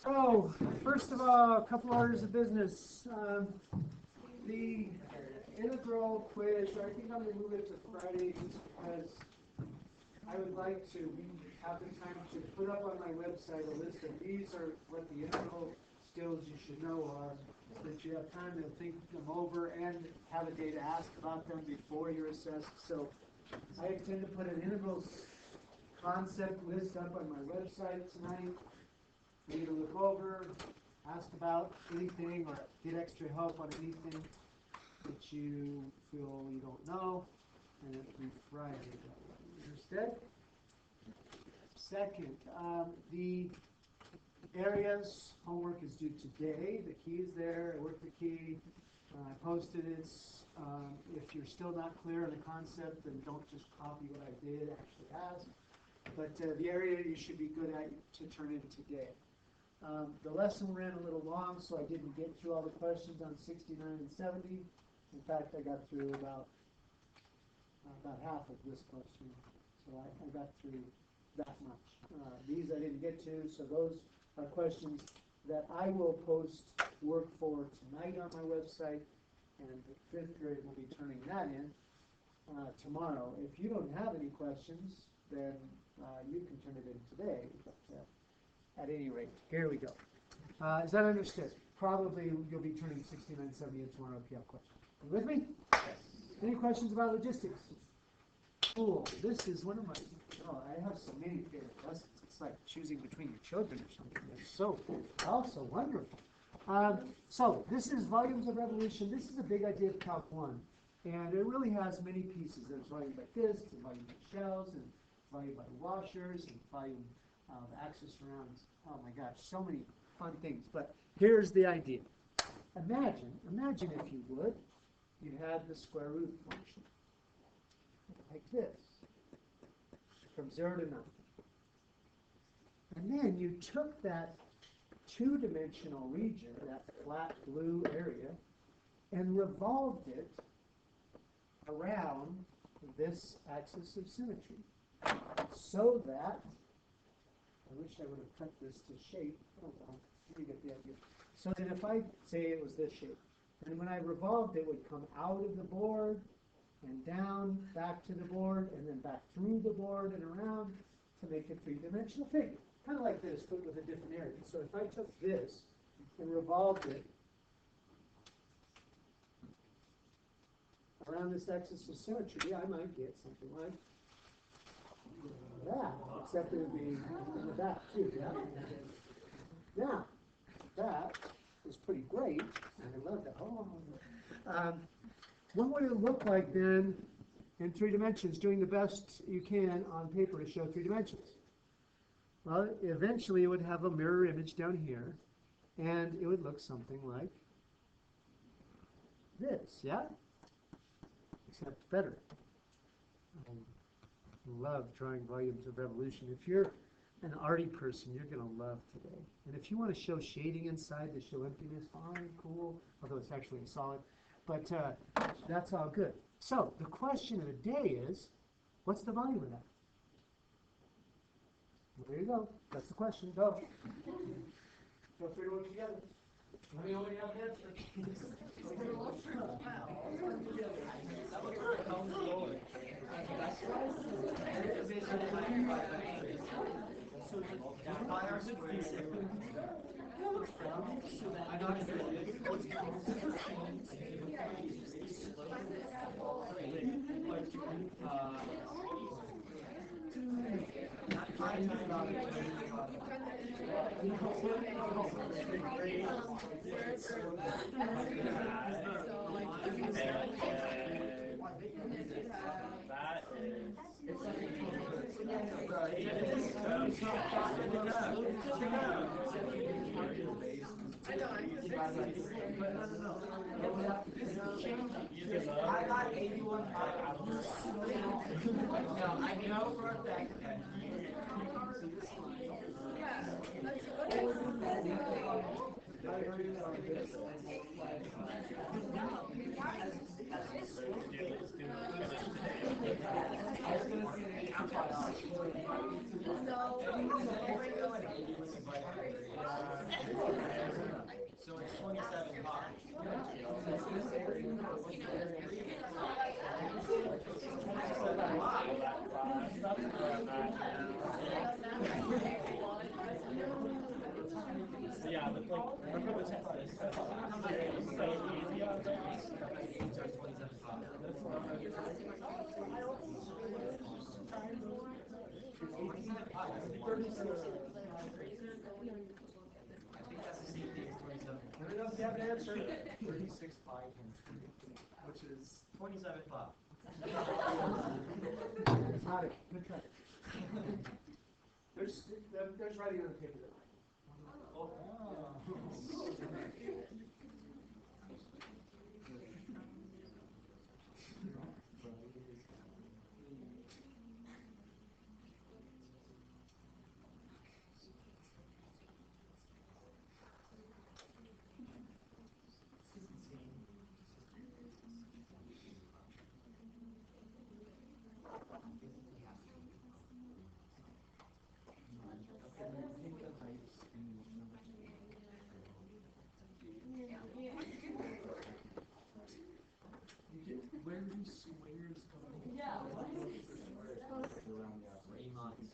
So, first of all, a couple orders of business. The integral quiz, I think I'm going to move it to Friday just because I would like to have the time to put up on my website a list of these are what the integral skills you should know are, so that you have time to think them over and have a day to ask about them before you're assessed. So I intend to put an integral concept list up on my website tonight for you to look over, ask about anything, or get extra help on anything that you feel you don't know, and it'll be Friday. Understood? Second, the areas homework is due today. The key is there. I worked the key. I posted it. If you're still not clear on the concept, then don't just copy what I did. Actually ask. But the area you should be good at to turn in today. The lesson ran a little long, so I didn't get through all the questions on 69 and 70. In fact, I got through about half of this question. So I got through that much. These I didn't get to, so those are questions that I will post work for tonight on my website, and the fifth grade will be turning that in tomorrow. If you don't have any questions, then you can turn it in today. But, at any rate, here we go. Is that understood? Probably you'll be turning 69, 70 in tomorrow if you have questions. You with me? Yes. Any questions about logistics? Cool. This is one of my, I have so many favorite lessons. It's like choosing between your children or something. It's so also wonderful. So this is volumes of revolution. This is a big idea of Calc 1. And it really has many pieces. There's volume by discs, and volume by shells, and volume by washers, and volume of axis surrounds. Oh my gosh, so many fun things. But here's the idea. Imagine if you would, you had the square root function. Like this. From 0 to 9. And then you took that two-dimensional region, that flat blue area, and revolved it around this axis of symmetry. So that, I wish I would have cut this to shape. Oh well, you get the idea. So that if I say it was this shape, and when I revolved it would come out of the board and down, back to the board, and then back through the board and around to make a three-dimensional figure. Kind of like this, but with a different area. So if I took this and revolved it around this axis of symmetry, I might get something like that, except it would be in the back too, yeah? Now, that is pretty great, and I love that. What would it look like then in 3 dimensions, doing the best you can on paper to show 3 dimensions? Well, eventually it would have a mirror image down here, and it would look something like this, yeah? Except better. I love drawing volumes of revolution. If you're an arty person, you're going to love today. And if you want to show shading inside to show emptiness, fine, cool, although it's actually solid. But that's all good. So the question of the day is, what's the volume of that? Well, there you go. That's the question. Go. Go figure it together. Let me know when you have an answer. I got 81 hours. No, I know for a fact. 27 high. Yeah, but like, remember the test is so easy out there. Everyone else have an answer? 36.5, which is 27.5. Got it. Good try. There's writing on the paper. Oh. Where do squares come from? Yeah. 3 months.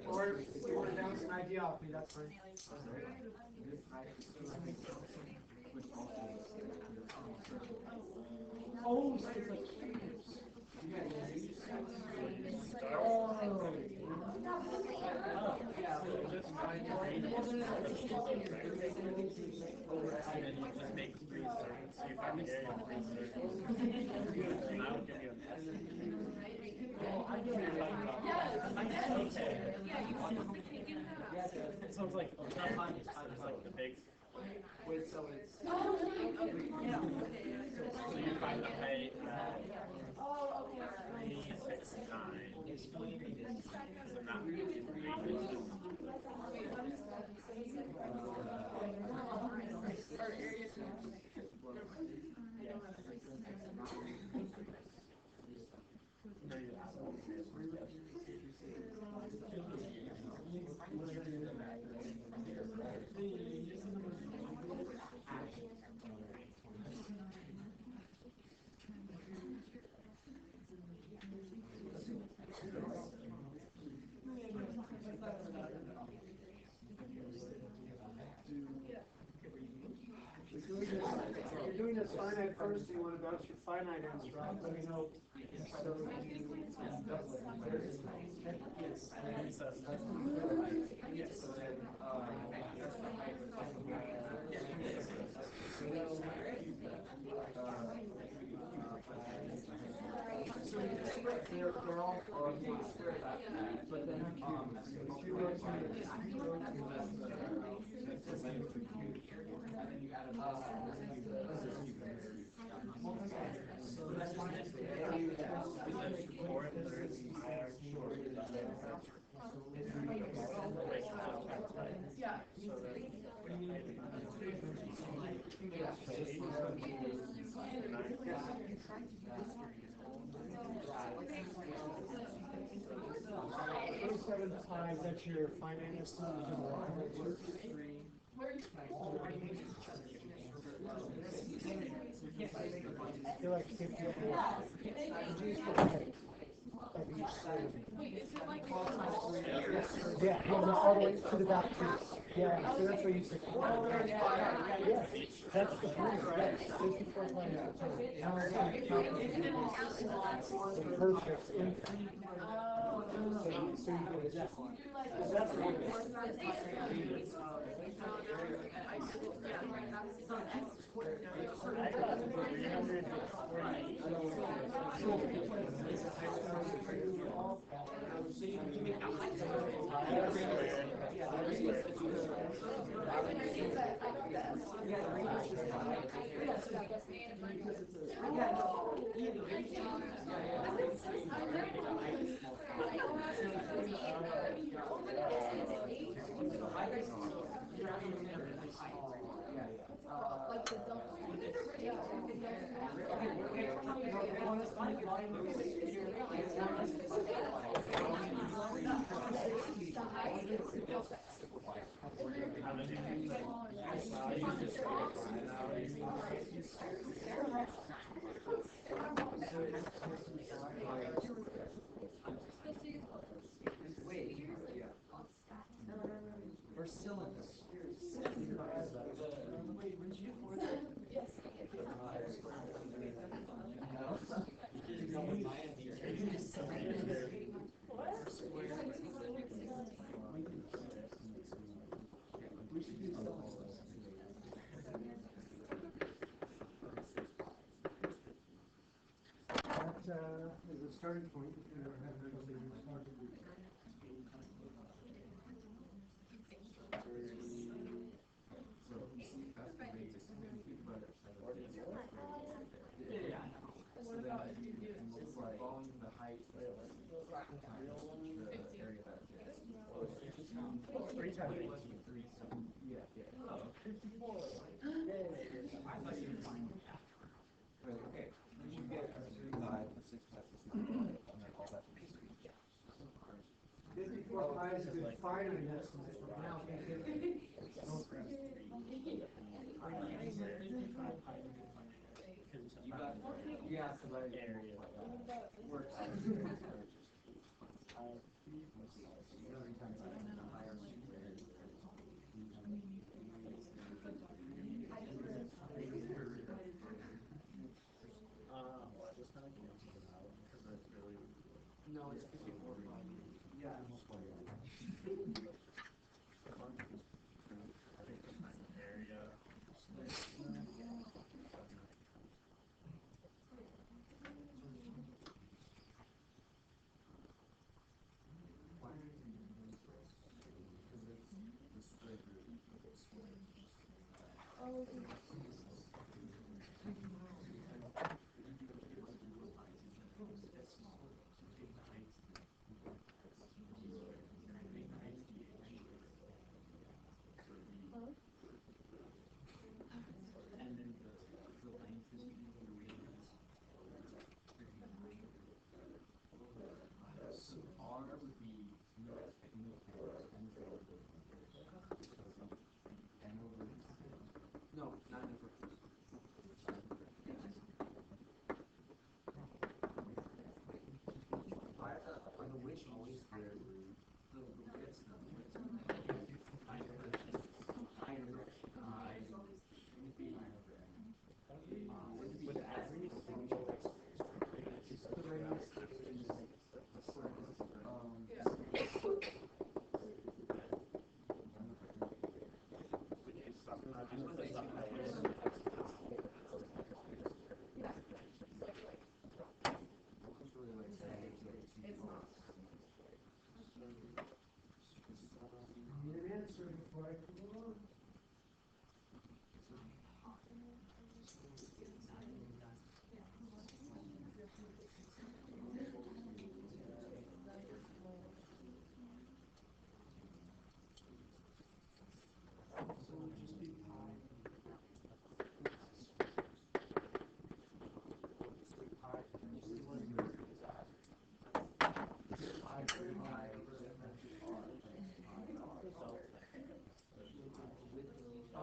Or if you want to bounce an idea off me, that's fine. Oh, so it's like cubes. So it's like, it's not fun, it's like the big. Wait, so it's. So you find the height at 3, 6, 9. So not really 3. No, you have You're doing this finite first, you want to bounce your finite answer off, let me know. So they're all but then 7 pi, that's your finite estimate of the water. You're like 54. Of each side. Yeah, no, all the way to the back too. Yeah, so that's what you said. Yeah, that's the point. Yes, 54 times the time. Now it's going to count the perfect infinite. So you go to that. That's we're still in this. That is a starting point. Pi is a good finite estimate, but now yeah, works. No, it's 54 pi. Yeah. No, not ever. On the which always the width, need an answer before I can move on. So it would just be pi.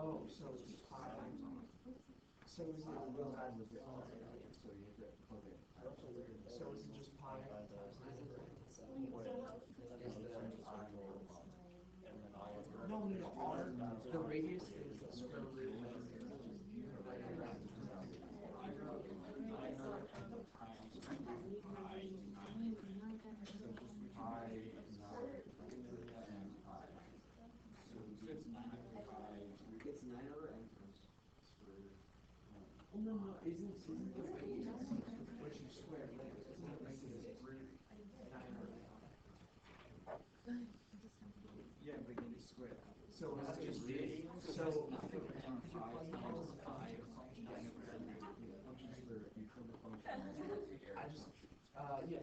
Oh, so it's pi. So is it, so is it just pi times 900? No, r, the radius is the square root. It's 9 over n times square. Oh, no, isn't the radius what you square? Isn't the radius root 9 over n? Yeah, but you just square. So it's just d. So I just yes.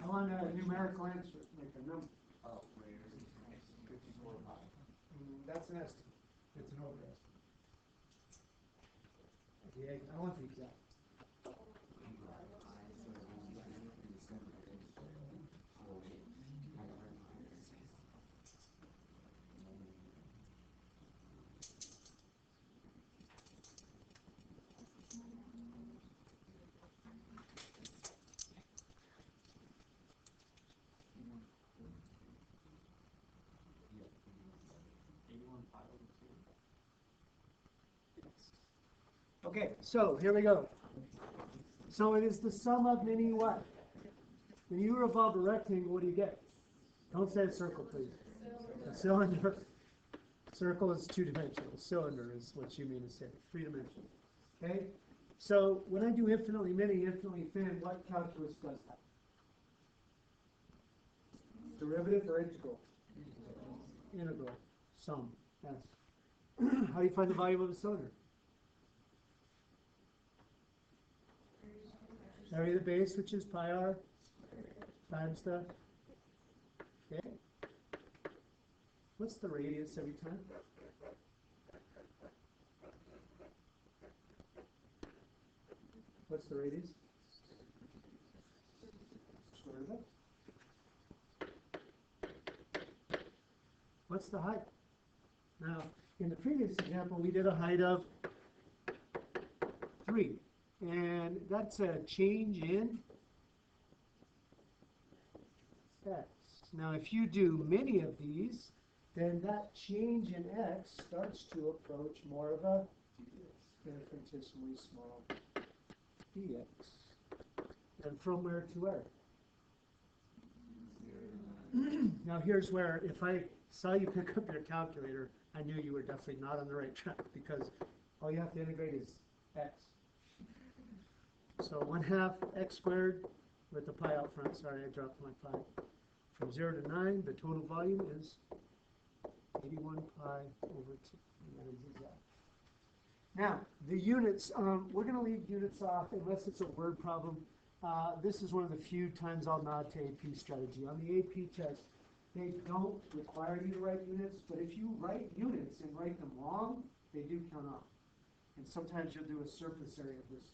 I want a numerical answer, like a number. That's an estimate. It's an overestimate. Yeah, I want the exact. Okay, so here we go. So it is the sum of many what? When you revolve a rectangle, what do you get? Don't say a circle, please. A cylinder. Circle is two-dimensional. Cylinder is what you mean to say. Three-dimensional. Okay? So when I do infinitely many, infinitely thin, what calculus does that? Derivative or integral? Integral. Sum. Yes. How do you find the volume of a cylinder? Area of the base, which is pi r, times the, okay. What's the radius every time? What's the radius? Square root of it. What's the height? Now, in the previous example, we did a height of 3. And that's a change in x. Now, if you do many of these, then that change in x starts to approach more of a infinitesimally small dx. And from where to where? Now, here's where, if I saw you pick up your calculator, I knew you were definitely not on the right track, because all you have to integrate is x. So 1/2 x squared with the pi out front. Sorry, I dropped my pi. From 0 to 9, the total volume is 81 pi over 2. And that is exact. Now, the units, we're going to leave units off unless it's a word problem. This is one of the few times I'll nod to AP strategy. On the AP test, they don't require you to write units, but if you write units and write them wrong, they do count off. And sometimes you'll do a surface area of this.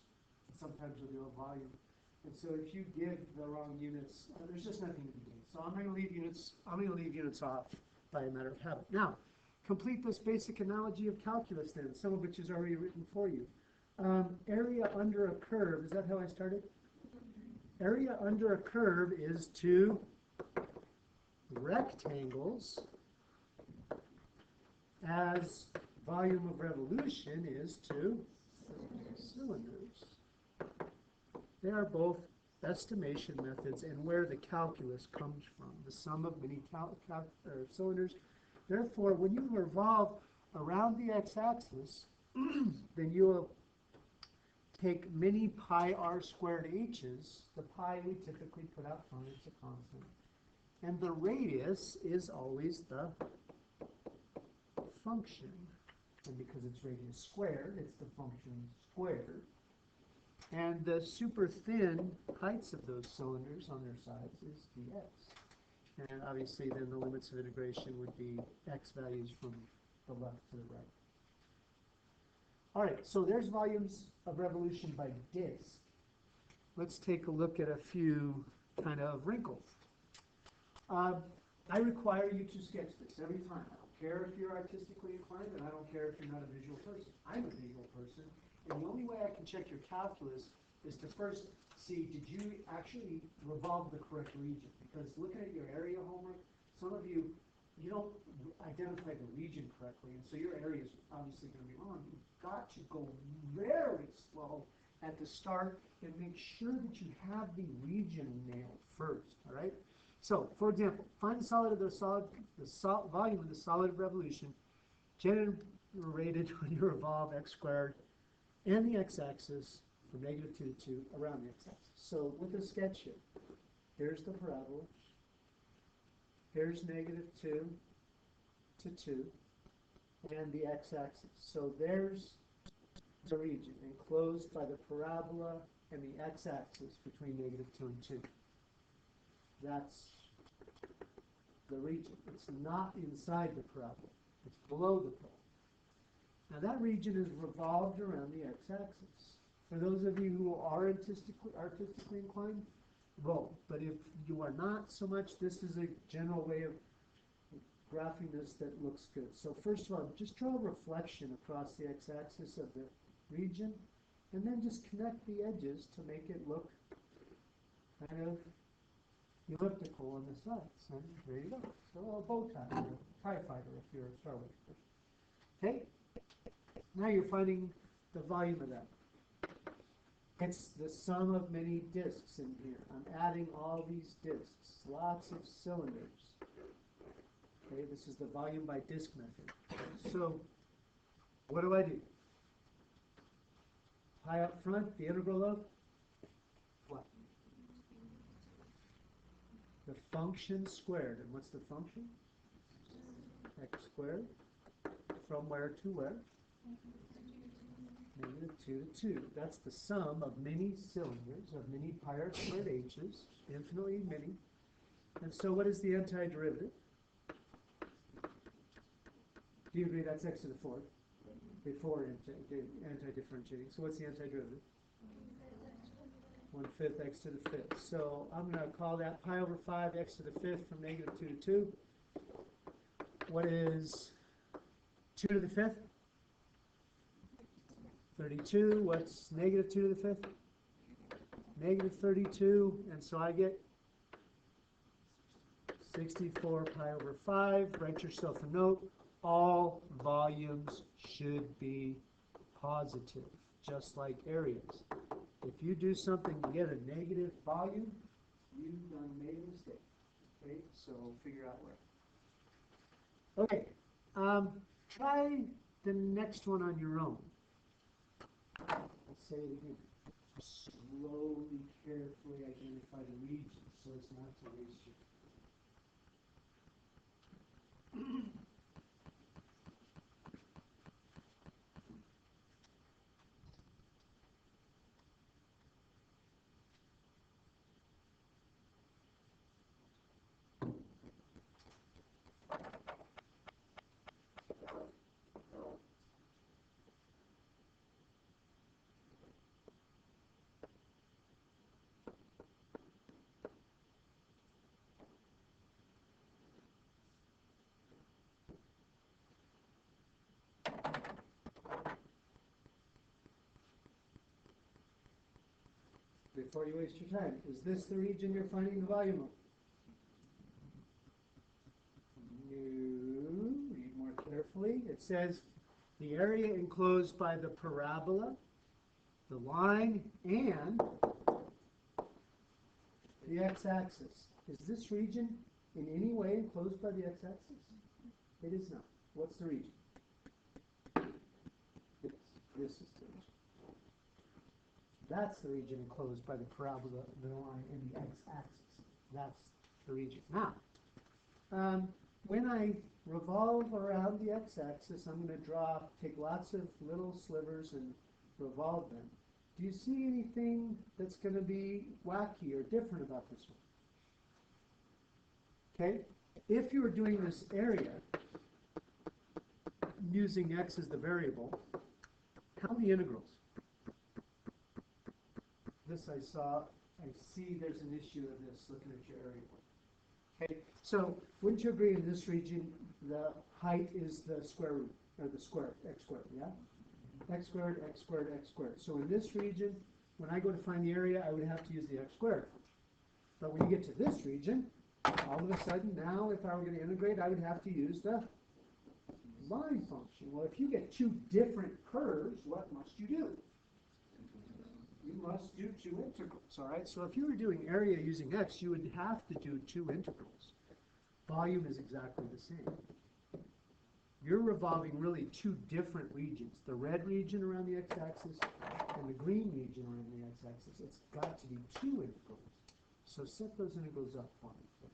Sometimes you'll do a volume. And so if you give the wrong units, there's just nothing to be done. So I'm going to leave units off by a matter of habit. Now, complete this basic analogy of calculus then, some of which is already written for you. Area under a curve, is that how I started? Area under a curve is two rectangles as volume of revolution is to cylinders. They are both estimation methods and where the calculus comes from, the sum of many cylinders. Therefore, when you revolve around the x-axis, then you will take many pi r squared h's. The pi we typically put out front, it's a constant. And the radius is always the function. And because it's radius squared, it's the function squared. And the super thin heights of those cylinders on their sides is dx. And obviously then the limits of integration would be x values from the left to the right. All right, so there's volumes of revolution by disk. Let's take a look at a few kind of wrinkles. I require you to sketch this every time. I don't care if you're artistically inclined, and I don't care if you're not a visual person. I'm a visual person, and the only way I can check your calculus is to first see, did you actually revolve the correct region? Because looking at your area homework, some of you, you don't identify the region correctly, and so your area is obviously going to be wrong. You've got to go very slow at the start and make sure that you have the region nailed first, all right? So, for example, find the volume of the solid revolution generated when you revolve x squared and the x-axis from -2 to 2 around the x-axis. So, with a sketch here, here's the parabola, here's -2 to 2, and the x-axis. So, there's the region enclosed by the parabola and the x-axis between -2 and 2. That's the region. It's not inside the parabola. It's below the parabola. Now that region is revolved around the x-axis. For those of you who are artistically inclined, roll. But if you are not so much, this is a general way of graphing this that looks good. So first of all, just draw a reflection across the x-axis of the region, and then just connect the edges to make it look kind of elliptical on the sides. And there you go. So a bow tie, or a TIE fighter if you're a Star Wars person. Okay? Now you're finding the volume of that. It's the sum of many disks in here. I'm adding all these disks, lots of cylinders. Okay, this is the volume by disk method. So what do I do? Pi up front, the integral of what? The function squared. And what's the function? X squared. From where to where? -2 to 2. That's the sum of many cylinders, of many pi r squared h's, infinitely many. And so what is the antiderivative? Do you agree that's x to the 4th? Before anti-differentiating. So what's the antiderivative? 1/5 x to the 5th. So I'm going to call that pi over 5 x to the 5th from -2 to 2. What is 2 to the 5th? 32. What's -2 to the 5th? -32. And so I get 64 pi over 5. Write yourself a note. All volumes should be positive, just like areas. If you do something to get a negative volume, you've made a mistake. Okay, so figure out where. Okay, try the next one on your own. Let's say it again. Slowly, carefully identify the region so as not to waste your before you waste your time. Is this the region you're finding the volume of? No. Read more carefully. It says the area enclosed by the parabola, the line, and the x-axis. Is this region in any way enclosed by the x-axis? It is not. What's the region? This is the region. That's the region enclosed by the parabola, the line, and the x-axis. That's the region. Now, when I revolve around the x-axis, I'm going to take lots of little slivers and revolve them. Do you see anything that's going to be wacky or different about this one? Okay? If you were doing this area using x as the variable, how many integrals? This I see there's an issue of this looking at your area. Okay, so wouldn't you agree in this region, the height is the square root, or the square, x squared, yeah? X squared, x squared, x squared. So in this region, when I go to find the area, I would have to use the x squared. But when you get to this region, all of a sudden now, if I were going to integrate, I would have to use the line function. Well, if you get two different curves, what must you do? You must do two integrals, all right? So if you were doing area using x, you would have to do two integrals. Volume is exactly the same. You're revolving really two different regions, the red region around the x-axis and the green region around the x-axis. It's got to be two integrals. So set those integrals up for me, please.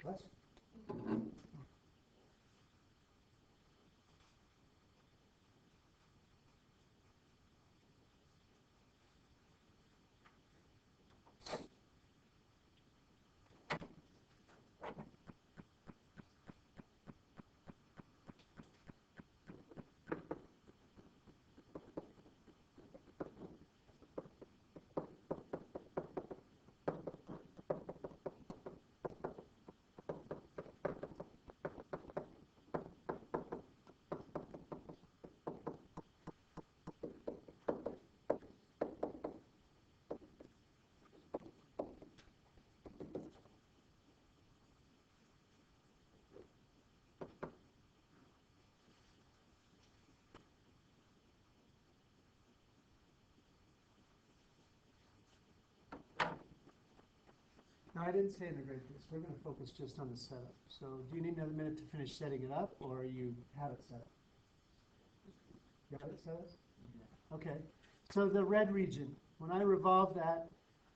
What? Now, I didn't say integrate this. We're going to focus just on the setup. So do you need another minute to finish setting it up, or you have it set up? You have it set up? Okay. So the red region, when I revolve that,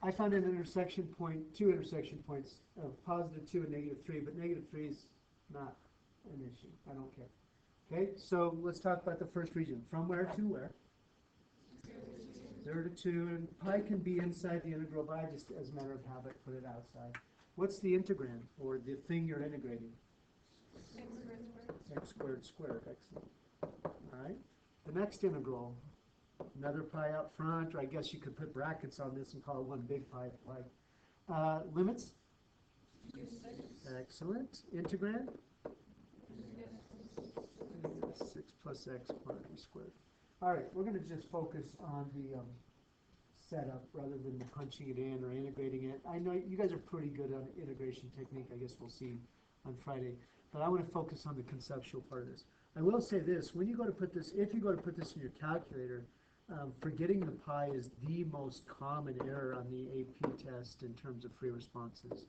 I found an intersection point, two intersection points of +2 and -3, but -3 is not an issue. I don't care. Okay, so let's talk about the first region. From where to where? 0 to 2, and pi can be inside the integral, but I just, as a matter of habit, put it outside. What's the integrand, or the thing you're integrating? X squared squared, excellent. All right, the next integral, another pi out front, or I guess you could put brackets on this and call it one big pi if you like. Limits? Excellent. Integrand? 6 plus x quantity squared. All right, we're going to just focus on the setup rather than punching it in or integrating it. I know you guys are pretty good on integration technique. I guess we'll see on Friday. But I want to focus on the conceptual part of this. I will say this. When you go to put this, if you go to put this in your calculator, forgetting the pi is the most common error on the AP test in terms of free responses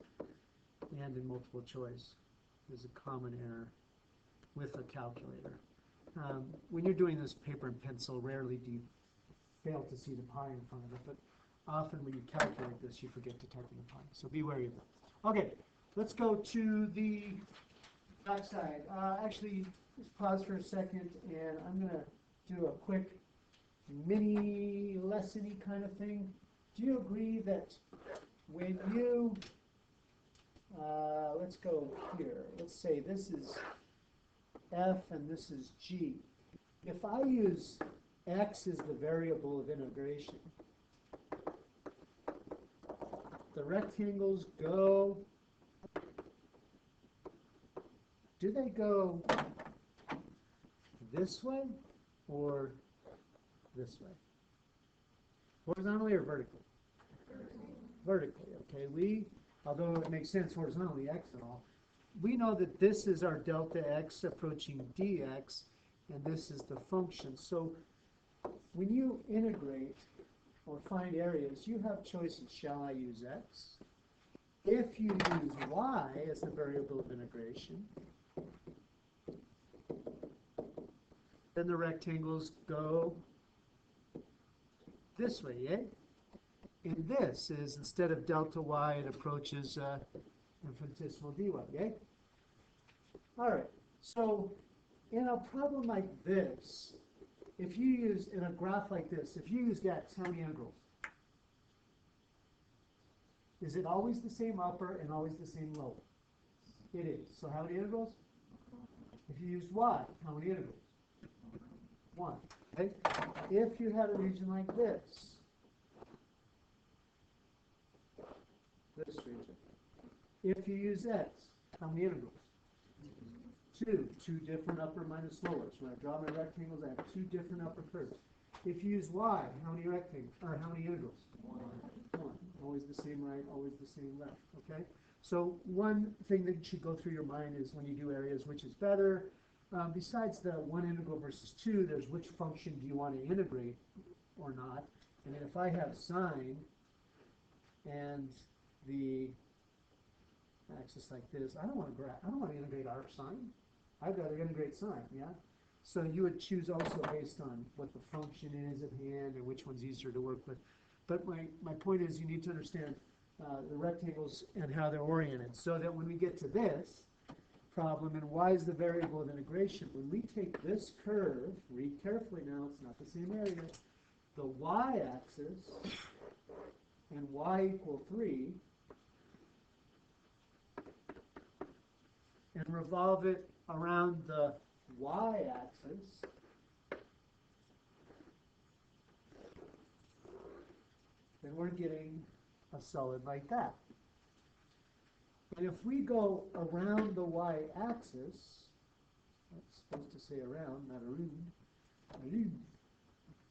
and in multiple choice is a common error with a calculator. When you're doing this paper and pencil, rarely do you fail to see the pi in front of it, but often when you calculate this, you forget to type in the pi. So be wary of that. Okay, let's go to the backside. Actually, just pause for a second, and I'm going to do a quick mini lesson-y kind of thing. Do you agree that when you, let's go here, let's say this is f and this is g. If I use x as the variable of integration, the rectangles go, do they go this way or this way? Horizontally or vertically? Vertically, okay. Although it makes sense horizontally, x and all, we know that this is our delta x approaching dx, and this is the function. So when you integrate or find areas, you have choices. Shall I use x? If you use y as the variable of integration, then the rectangles go this way, yeah? And this is, instead of delta y, it approaches infinitesimal dy, yeah? All right, so in a problem like this, if you use, in a graph like this, if you use x, how many integrals? Is it always the same upper and always the same lower? It is. So how many integrals? If you used y, how many integrals? 1. Okay? If you had a region like this region, if you use x, how many integrals? 2. 2 different upper minus lowers. When I draw my rectangles, I have 2 different upper curves. If you use y, how many rectangles, or how many integrals? 1. Always the same right, always the same left, okay? So one thing that should go through your mind is when you do areas, which is better. Besides the 1 integral versus 2, there's which function do you want to integrate or not. And then if I have sine and the axis like this, I don't want to integrate arc sine. I'd rather integrate sine, yeah? So you would choose also based on what the function is at hand and which one's easier to work with. But my point is you need to understand the rectangles and how they're oriented so that when we get to this problem, and y is the variable of integration, when we take this curve, read carefully now, it's not the same area, the y-axis and y equal 3, and revolve it around the y-axis, then we're getting a solid like that. And if we go around the y-axis, that's supposed to say around, not around,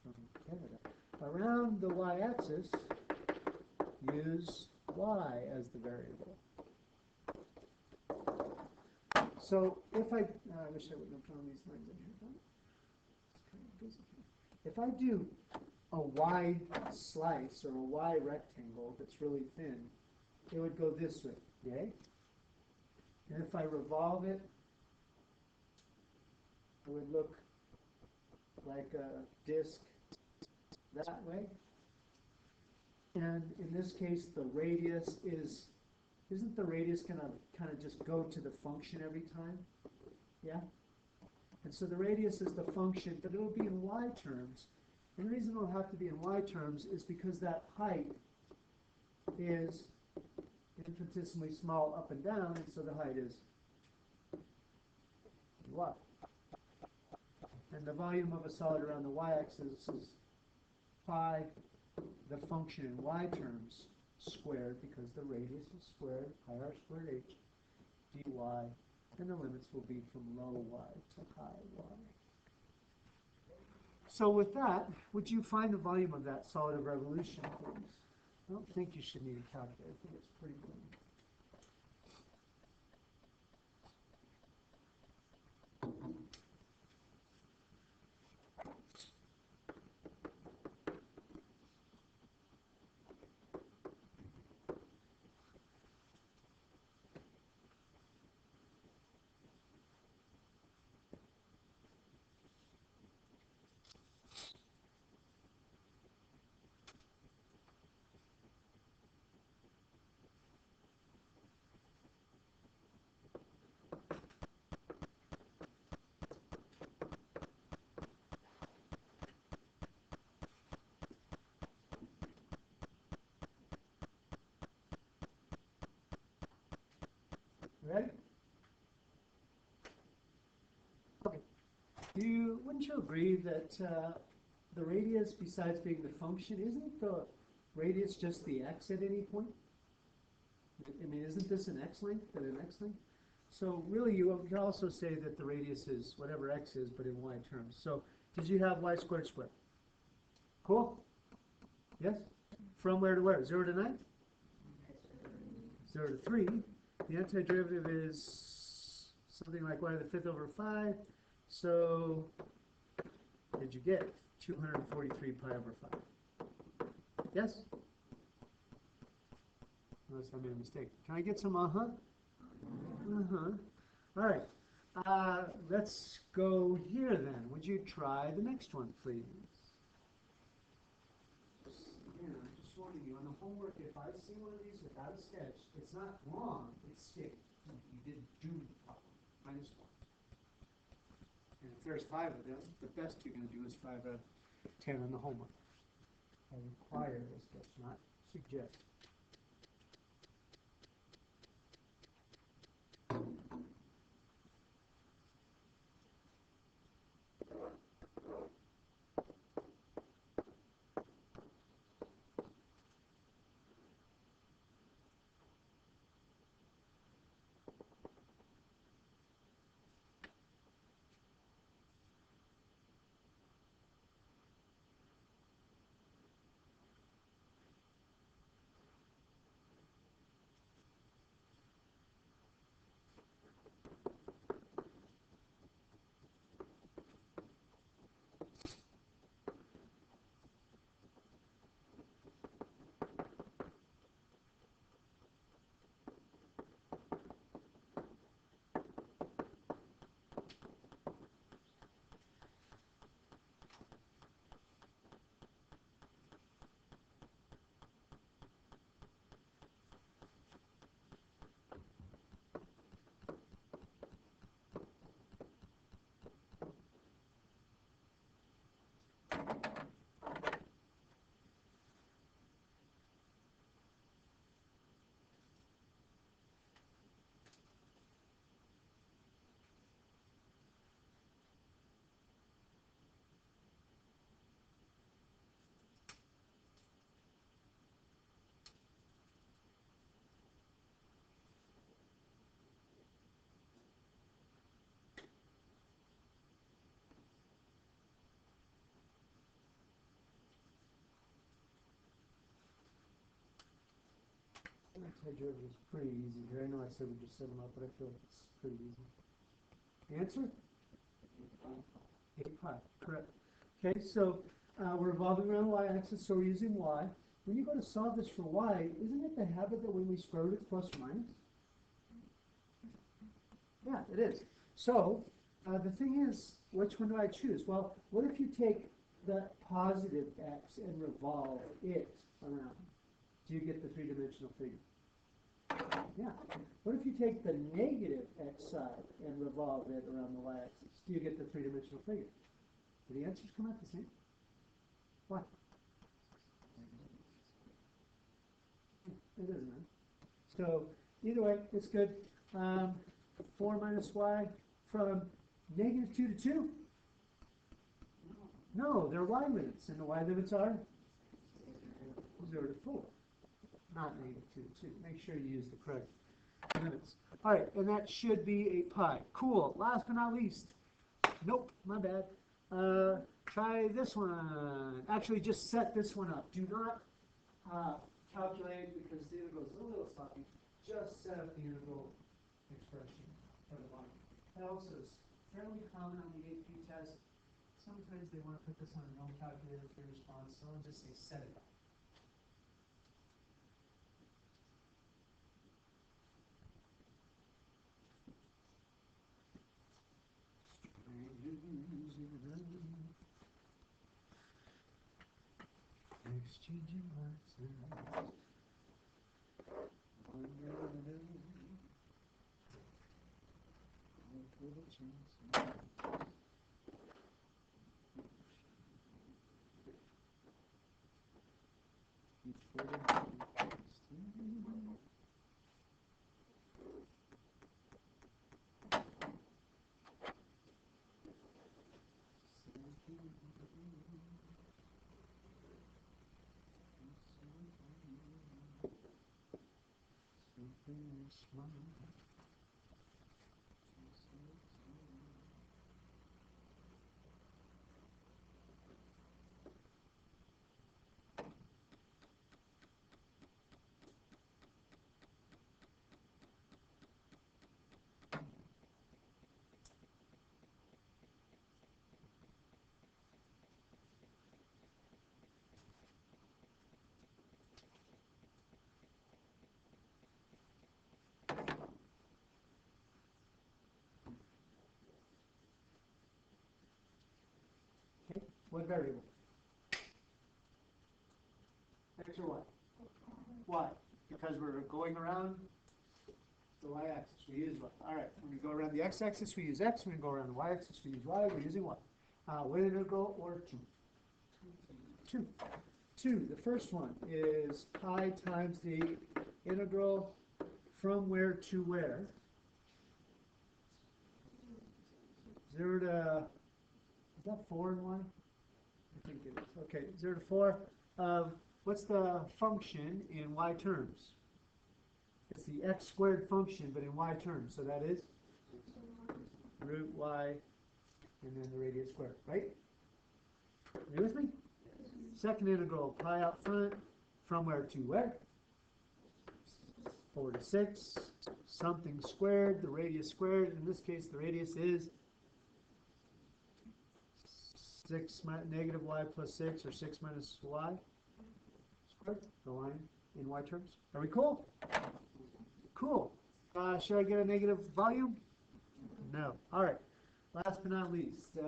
from Canada. Around the y-axis, use y as the variable. So if I wish I wouldn't have drawn these lines in here, it's kind of busy here. If I do a wide slice or a Y rectangle that's really thin, it would go this way, okay? And if I revolve it, it would look like a disc that way. And in this case, the radius isn't the radius going to kind of just go to the function every time? Yeah? And so the radius is the function, but it'll be in y terms. And the reason it'll have to be in y terms is because that height is infinitesimally small up and down, and so the height is y. And the volume of a solid around the y-axis is pi, the function in y terms, squared, because the radius is squared, pi r squared h, dy, and the limits will be from low y to high y. So with that, would you find the volume of that solid of revolution, please? I don't think you should need a calculator. I think it's pretty good. Ready? Okay. Wouldn't you agree that the radius, besides being the function, isn't the radius just the x at any point? I mean, isn't this an x length and an x length? So really, you can also say that the radius is whatever x is, but in y terms. So did you have y squared squared? Cool? Yes? From where to where? 0 to 9? 0 to 3. The antiderivative is something like y to the 5th over 5. So, what did you get? 243 pi over 5. Yes? Unless I made a mistake. Can I get some uh-huh? Uh-huh. All right. Let's go here then. Would you try the next one, please? Yeah, I'm just warning you, on the homework, if I see one of these without a sketch, it's not wrong, it's sticky. You didn't do the problem. -1. And if there's 5 of them, the best you're going to do is 5 out of 10 on the homework. I require a sketch, not suggest. Anti-derivative is pretty easy here. I know I said we just set them up, but I feel like it's pretty easy. Answer? 8 pi, correct. Okay, so we're revolving around the y-axis, so we're using y. When you go to solve this for y, isn't it the habit that when we square root, it's plus or minus? Yeah, it is. So the thing is, which one do I choose? Well, what if you take the positive x and revolve it around? Do you get the three-dimensional figure? Yeah. What if you take the negative x side and revolve it around the y-axis? Do you get the three-dimensional figure? Do the answers come out the same? Why? It isn't, man. So either way, it's good. 4 minus y from negative 2 to 2? No, they're y limits, and the y limits are 0 to 4, not negative 2 to 2. Make sure you use the correct limits. All right, and that should be 8 pi. Cool. Last but not least. Nope, my bad. Try this one. Actually, just set this one up. Do not calculate because the integral is a little sloppy. Just set up the integral expression for the line. That also is fairly common on the AP test. Sometimes they want to put this on a no calculator for response, so I'll just say set it up. Exchanging glances. Okay, what variable? X or y? Y, because we're going around the y-axis, we use y. All right, when we go around the x-axis, we use x. When we go around the y-axis, we use y. We're using y. What integral or 2? 2. 2, the first one is pi times the integral from where to where? 0 to, is that 4 and 1? I think it is. Okay, 0 to 4. What's the function in y terms? It's the x squared function, but in y terms. So that is root y and then the radius squared, right? Are you with me? Second integral, pi out front, from where to where? 4 to 6, something squared, the radius squared. In this case, the radius is 6 negative y plus 6, or 6 minus y squared, the line in y terms. Are we cool? Cool. Should I get a negative volume? No. All right. Last but not least,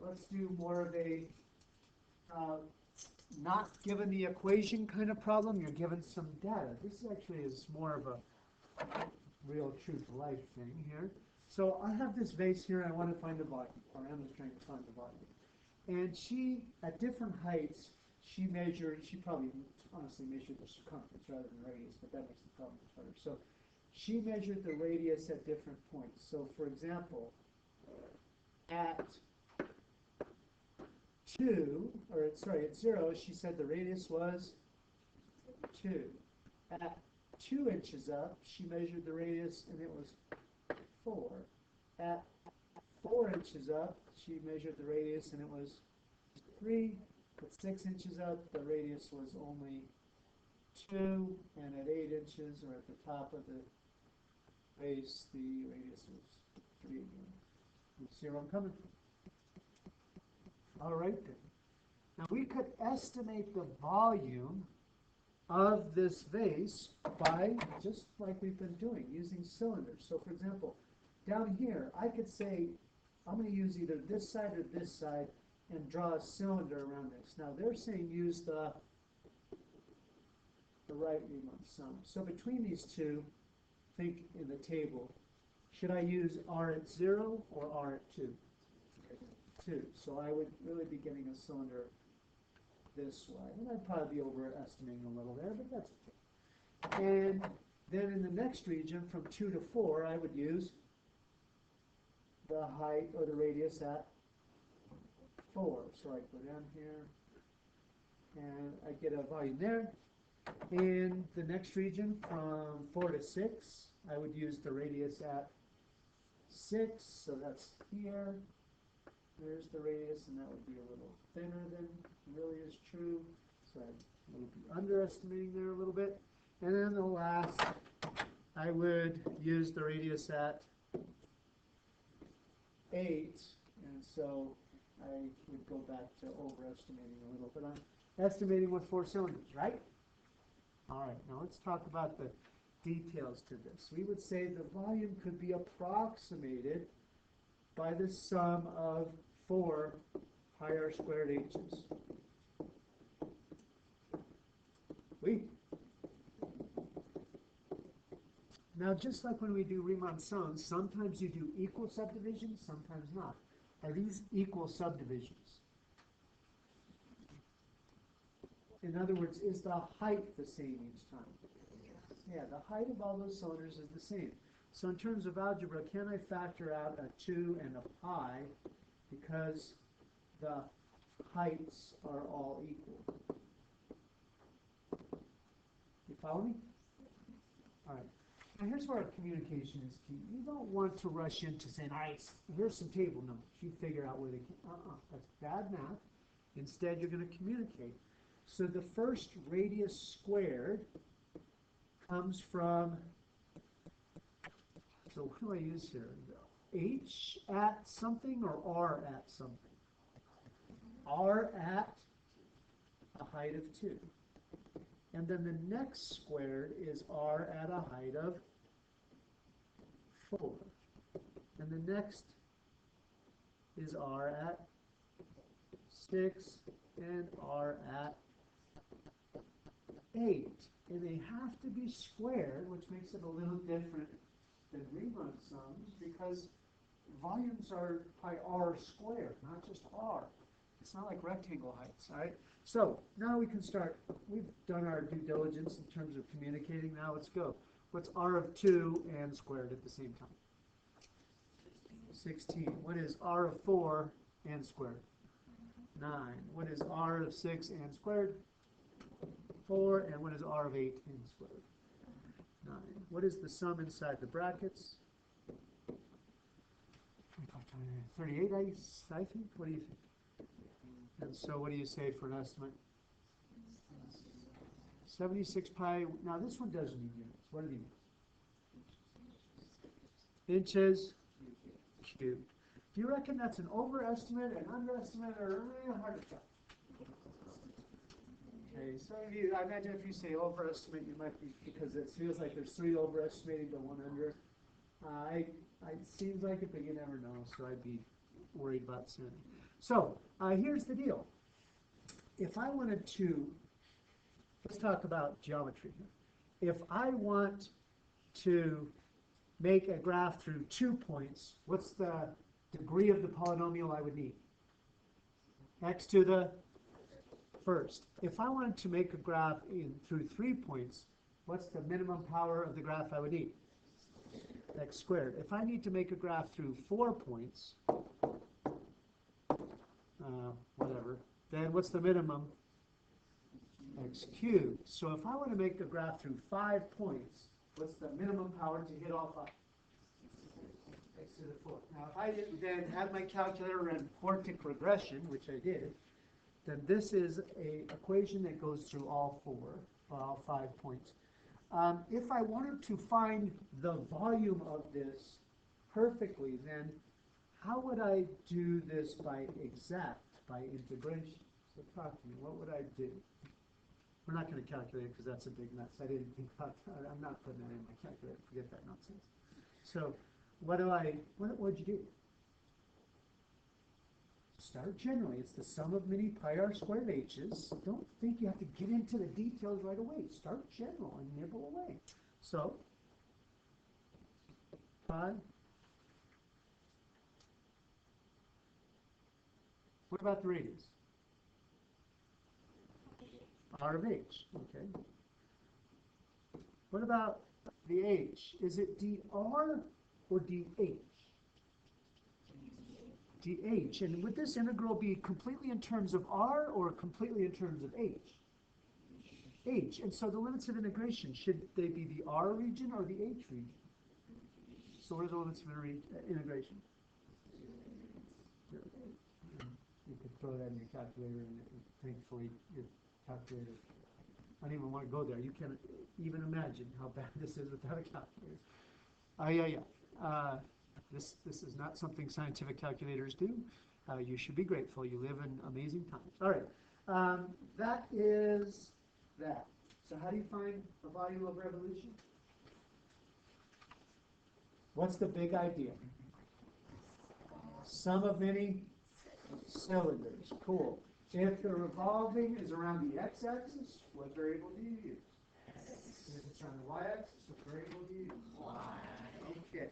let's do more of a not given the equation kind of problem. You're given some data. This actually is more of a real truth life thing here. So I have this vase here and I want to find the volume, or Emma's trying to find the volume. And she, at different heights, she probably honestly measured the circumference rather than radius, but that makes the problem harder. So she measured the radius at different points. So for example, at 0, she said the radius was 2. At 2 inches up, she measured the radius and it was 4. At 4 inches up, she measured the radius and it was 3. At 6 inches up, the radius was only 2, and at 8 inches, or at the top of the base, the radius is 3 again. You see where I'm coming from? All right then. Now we could estimate the volume of this vase by, just like we've been doing, using cylinders. So for example, down here, I could say, I'm going to use either this side or this side and draw a cylinder around this. Now they're saying use the right Riemann sum. So between these two, think in the table, should I use R at 0 or R at 2? 2. So I would really be getting a cylinder this way. And I'd probably be overestimating a little there, but that's okay. And then in the next region, from 2 to 4, I would use the height or the radius at 4. So I go down here, and I get a volume there. In the next region, from 4 to 6, I would use the radius at 6, so that's here. There's the radius, and that would be a little thinner than really is true. So I would be underestimating there a little bit. And then the last, I would use the radius at 8, and so I would go back to overestimating a little, but I'm estimating with 4 cylinders, right? All right, now let's talk about the details to this. We would say the volume could be approximated by the sum of 4 pi r squared h's. Now, just like when we do Riemann sums, sometimes you do equal subdivisions, sometimes not. Are these equal subdivisions? In other words, is the height the same each time? Yeah, the height of all those cylinders is the same. So in terms of algebra, can I factor out a 2 and a pi because the heights are all equal? You follow me? All right. Now here's where communication is key. You don't want to rush into saying, all right, here's some table numbers. You figure out where they can. That's bad math. Instead, you're going to communicate. So the first radius squared comes from, so what do I use here? H at something or R at something? R at a height of 2. And then the next squared is R at a height of 4. And the next is R at 6 and R at 8. And they have to be squared, which makes it a little different than Riemann sums because volumes are pi r squared, not just r. It's not like rectangle heights, all right? So now we can start. We've done our due diligence in terms of communicating. Now let's go. What's r of 2 and squared at the same time? 16. What is r of 4 and squared? 9. What is r of 6 and squared? 4. And what is r of 8 and squared? 9. What is the sum inside the brackets? 38, I think. What do you think? And so what do you say for an estimate? 76 pi. Now this one doesn't need units. What do they mean? Inches cubed. Do you reckon that's an overestimate, an underestimate, or hard to tell? Okay, so I imagine if you say overestimate, you might be, because it feels like there's 3 overestimating but 1 under. It seems like it, but you never know, so I'd be worried about sin. So here's the deal. If I wanted to, let's talk about geometry here. If I want to make a graph through 2 points, what's the degree of the polynomial I would need? X to the first. If I wanted to make a graph through 3 points, what's the minimum power of the graph I would need? X squared. If I need to make a graph through 4 points, whatever, then what's the minimum? X cubed. So if I want to make a graph through 5 points, what's the minimum power to hit all 5? X to the 4th. Now if I didn't then have my calculator run quartic regression, which I did, then this is an equation that goes through all 4. well, 5 points. If I wanted to find the volume of this perfectly, then how would I do this by exact, by integration? So talk to me, what would I do? We're not going to calculate it because that's a big mess. I didn't think about that. I'm not putting that in my calculator. Forget that nonsense. So what'd you do? Start generally. It's the sum of many pi r squared h's. Don't think you have to get into the details right away. Start general and nibble away. So, pi. What about the radius? R of h, okay. What about the h? Is it dr or dh? dh. And would this integral be completely in terms of r or completely in terms of h? H. And so the limits of integration, should they be the r region or the h region? So what are the limits of integration? You could throw that in your calculator, and thankfully your calculator, I don't even want to go there. You can't even imagine how bad this is without a calculator. This is not something scientific calculators do. You should be grateful. You live in amazing times. All right. That is that. So how do you find the volume of revolution? What's the big idea? Sum of many cylinders. Cool. If the revolving is around the x-axis, what variable do you use? If it's on the y-axis, what variable do you use? Y. Okay.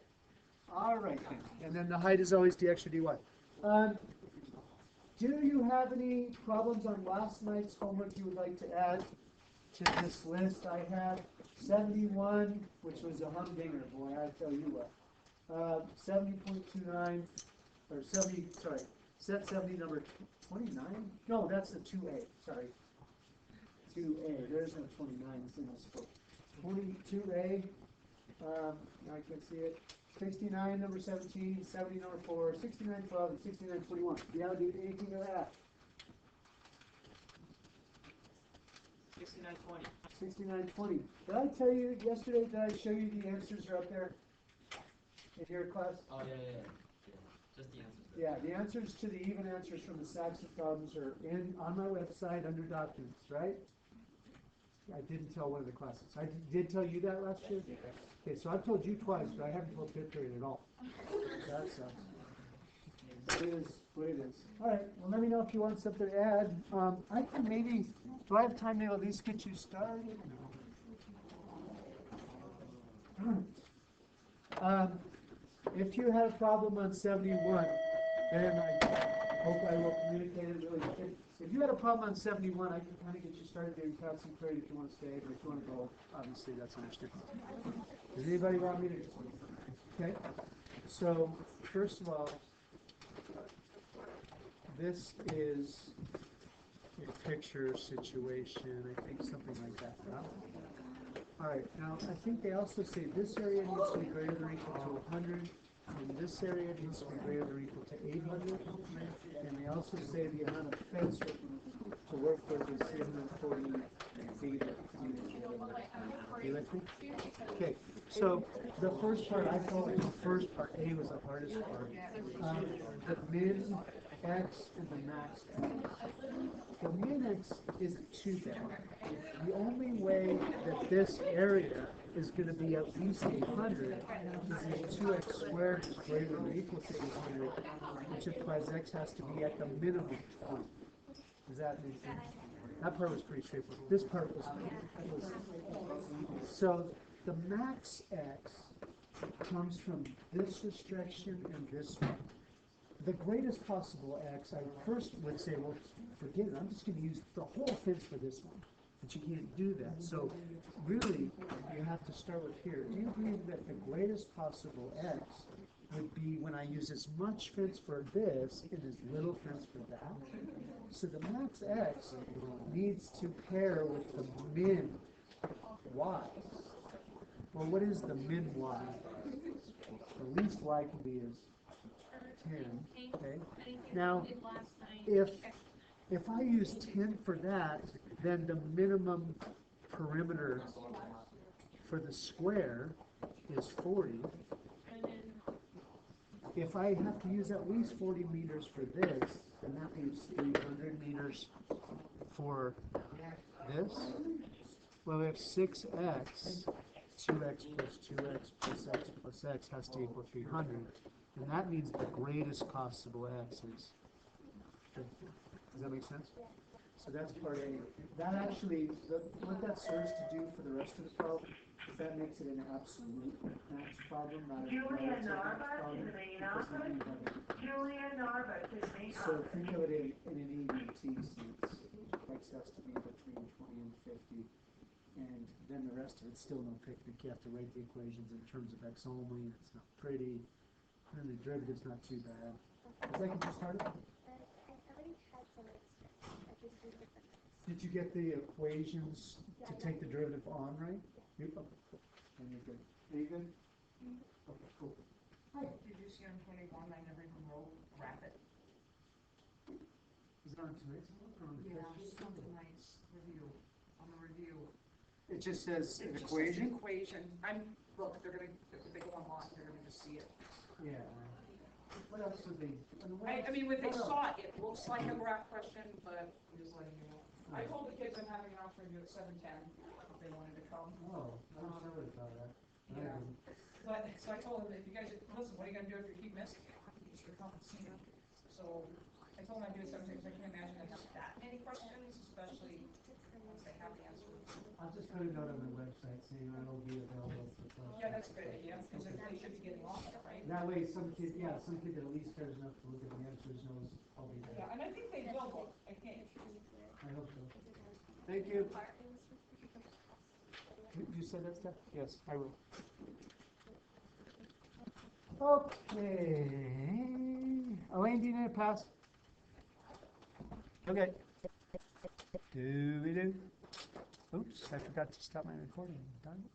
All right. And then the height is always dx or dy. Do you have any problems on last night's homework you would like to add to this list? I have 71, which was a humdinger, boy, I tell you what. 70.29, or 70, sorry, set 70 number 29? No, that's the 2A, sorry. 2A, there's no 29, it's in this book. 22A, now I can't see it. 69, number 17, 70, number 4, 69, 12, and 69, 21. Do you have to do anything of that? 69, 20. 69, 20. Did I tell you yesterday, did I show you the answers are up there in your class? Oh, yeah. Just the answers. Yeah, the answers to the even answers from the Saxon problems are on my website under documents, right? I didn't tell one of the classes. I did tell you that last year? Okay, so I've told you twice, but I haven't told fifth grade at all. That sucks. It is what it is. All right, well, let me know if you want something to add. I can maybe, do I have time to at least get you started? If you had a problem on 71, then I hope I will communicate it really quick. If you had a problem on 71, I can kind of get you started doing calcs and period if you want to stay, but if you want to go, obviously that's understandable. Does anybody want me to? Okay. So first of all, this is a picture situation. I think something like that. All right. Now I think they also say this area needs to be greater than or equal to 100. And this area needs to be greater than or equal to 800. And they also say the amount of fence to work with is 340 feet. You with me? Okay, so the first part, I felt like the first part, A, was the hardest part. The min x and the max x. The min x isn't too bad. The only way that this area is going to be at least 800 is if 2x squared is greater than or equal to 800, which implies x has to be at the minimum point. Does that make sense? That part was pretty straightforward. This part was so the max x comes from this restriction and this one. The greatest possible x, I first would say, well, forget it. I'm just going to use the whole fence for this one. But you can't do that. So really, you have to start with here. Do you believe that the greatest possible x would be when I use as much fence for this and as little fence for that? So the max x needs to pair with the min y. Well, what is the min y? The least y can be is 10. Okay. Now, if I use 10 for that, then the minimum perimeter for the square is 40, if I have to use at least 40 meters for this, then that leaves 300 meters for this. Well, if 6x, 2x plus 2x plus x plus x has to equal 300, and that means the greatest possible x is 50. Does that make sense? So that's part A. That actually, what that serves to do for the rest of the problem is that makes it an absolute max problem, not a relative max problem. So think of it in an E and T sense. X has to be between 20 and 50. And then the rest of it's still no picnic. You have to write the equations in terms of x only. It's not pretty. And the derivative's not too bad. Is that get you started? Did you get the equations to take the derivative on, right? You're good. Are you good? Okay, cool. Did you see on 21, I never even wrote rapid? Is it on tonight's one or on the Yeah, first? just on tonight's review, on the review. It just says It an just says equation? equation. Look, if they go online, they're gonna just see it. Yeah. What else would they? I mean, when they what else? saw it, it looks like a graph question, but I'm just letting you know. I told the kids I'm having an option to do at 7:10, if they wanted to come. Oh, I was sorry about that. I Yeah. didn't. But, so I told them, if you guys, listen, what are you gonna do if you keep missing? You should come and see me. So, I told them I'd do it 7:10, because I can't imagine they have that many questions, especially once they have the answers. I'll just put a note on the website saying I will be available for questions. Yeah, that's a good idea, because they should be getting off it, right? That way, some kid that at least cares enough to look at the answers knows I'll be there. Yeah, and I think they will look, I think. I hope so. Thank you. You said that stuff? Yes, I will. Okay. Elaine, do you need a pass? Okay. Do we do? Oops, I forgot to stop my recording. Darn it.